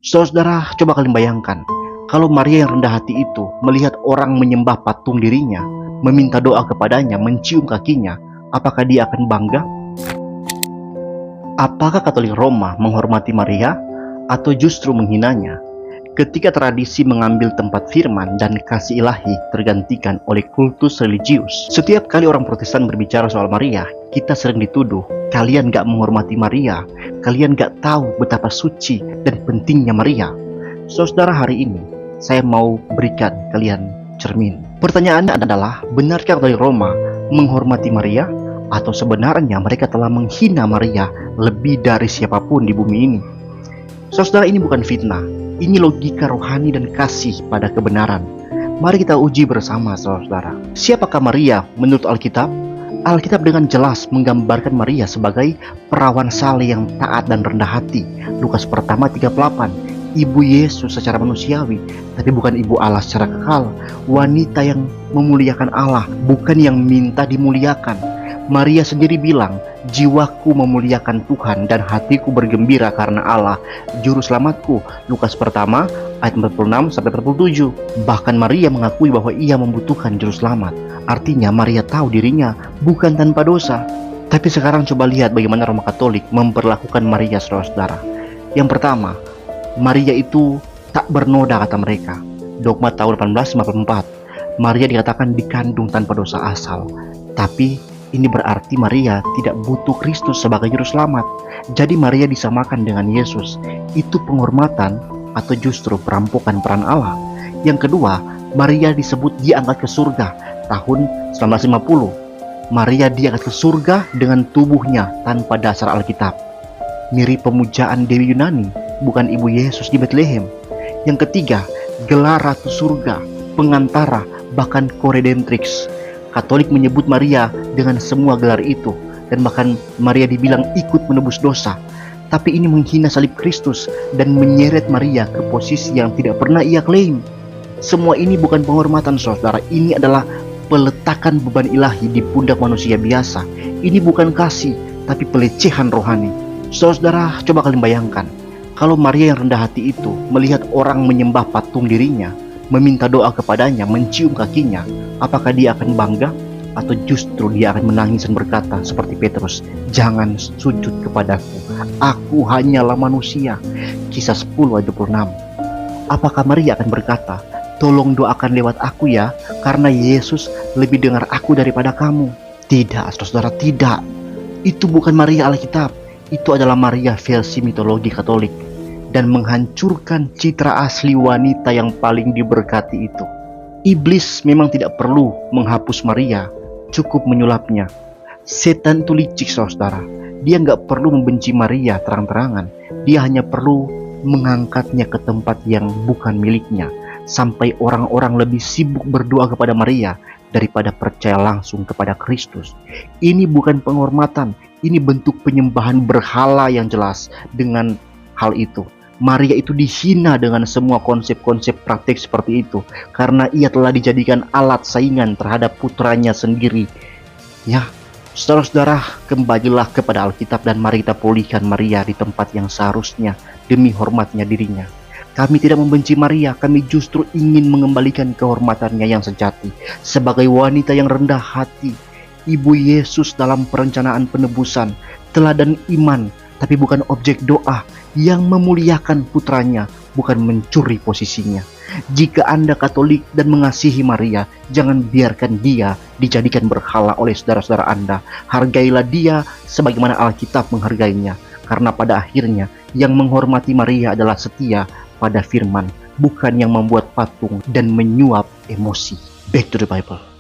Saudara, coba kalian bayangkan, kalau Maria yang rendah hati itu melihat orang menyembah patung dirinya, meminta doa kepadanya, mencium kakinya, apakah dia akan bangga? Apakah Katolik Roma menghormati Maria atau justru menghinanya? Ketika tradisi mengambil tempat firman dan kasih ilahi tergantikan oleh kultus religius. Setiap kali orang Protestan berbicara soal Maria, kita sering dituduh, kalian gak menghormati Maria, kalian gak tahu betapa suci dan pentingnya Maria. Saudara, hari ini saya mau berikan kalian cermin. Pertanyaannya adalah, benarkah Katolik Roma menghormati Maria? Atau sebenarnya mereka telah menghina Maria lebih dari siapapun di bumi ini? Saudara, ini bukan fitnah. Ini logika rohani dan kasih pada kebenaran. Mari kita uji bersama, saudara. Siapakah Maria menurut Alkitab? Alkitab dengan jelas menggambarkan Maria sebagai perawan saleh yang taat dan rendah hati. Lukas pertama 38. Ibu Yesus secara manusiawi, tapi bukan ibu Allah secara kekal. Wanita yang memuliakan Allah, bukan yang minta dimuliakan. Maria sendiri bilang, jiwaku memuliakan Tuhan dan hatiku bergembira karena Allah, juru selamatku. Lukas pertama ayat 46-47. Bahkan Maria mengakui bahwa ia membutuhkan juru selamat. Artinya Maria tahu dirinya bukan tanpa dosa. Tapi sekarang coba lihat bagaimana Roma Katolik memperlakukan Maria, saudara. Yang pertama, Maria itu tak bernoda, kata mereka. Dogma tahun 1854. Maria dikatakan dikandung tanpa dosa asal. Tapi ini berarti Maria tidak butuh Kristus sebagai juru selamat. Jadi Maria disamakan dengan Yesus. Itu penghormatan atau justru perampokan peran Allah? Yang kedua, Maria disebut diangkat ke surga tahun 1950. Maria diangkat ke surga dengan tubuhnya tanpa dasar Alkitab. Mirip pemujaan Dewi Yunani, bukan Ibu Yesus di Bethlehem. Yang ketiga, gelar Ratu Surga, pengantara, bahkan Koredentrix. Katolik menyebut Maria dengan semua gelar itu, dan bahkan Maria dibilang ikut menebus dosa. Tapi ini menghina salib Kristus dan menyeret Maria ke posisi yang tidak pernah ia klaim. Semua ini bukan penghormatan, saudara. Ini adalah peletakan beban ilahi di pundak manusia biasa. Ini bukan kasih, tapi pelecehan rohani. Saudara, coba kalian bayangkan, kalau Maria yang rendah hati itu melihat orang menyembah patung dirinya, meminta doa kepadanya, mencium kakinya, apakah dia akan bangga? Atau justru dia akan menangis dan berkata seperti Petrus, jangan sujud kepadaku, aku hanyalah manusia. Kisah 10 ayat 26. Apakah Maria akan berkata, tolong doakan lewat aku ya, karena Yesus lebih dengar aku daripada kamu? Tidak, saudara, tidak. Itu bukan Maria Alkitab. Itu adalah Maria versi mitologi Katolik, dan menghancurkan citra asli wanita yang paling diberkati itu. Iblis memang tidak perlu menghapus Maria, cukup menyulapnya. Setan itu licik, saudara. Dia nggak perlu membenci Maria terang-terangan. Dia hanya perlu mengangkatnya ke tempat yang bukan miliknya, sampai orang-orang lebih sibuk berdoa kepada Maria daripada percaya langsung kepada Kristus. Ini bukan penghormatan, ini bentuk penyembahan berhala yang jelas. Dengan hal itu, Maria itu dihina dengan semua konsep-konsep praktik seperti itu, karena ia telah dijadikan alat saingan terhadap putranya sendiri. Ya, saudara-saudara, kembalilah kepada Alkitab dan mari kita pulihkan Maria di tempat yang seharusnya demi hormatnya dirinya. Kami tidak membenci Maria, kami justru ingin mengembalikan kehormatannya yang sejati sebagai wanita yang rendah hati, Ibu Yesus dalam perencanaan penebusan, teladan iman, tapi bukan objek doa, yang memuliakan putranya, bukan mencuri posisinya. Jika Anda Katolik dan mengasihi Maria, jangan biarkan dia dijadikan berhala oleh saudara-saudara Anda. Hargailah dia sebagaimana Alkitab menghargainya, karena pada akhirnya yang menghormati Maria adalah setia pada firman, bukan yang membuat patung dan menyuap emosi. Back to the Bible.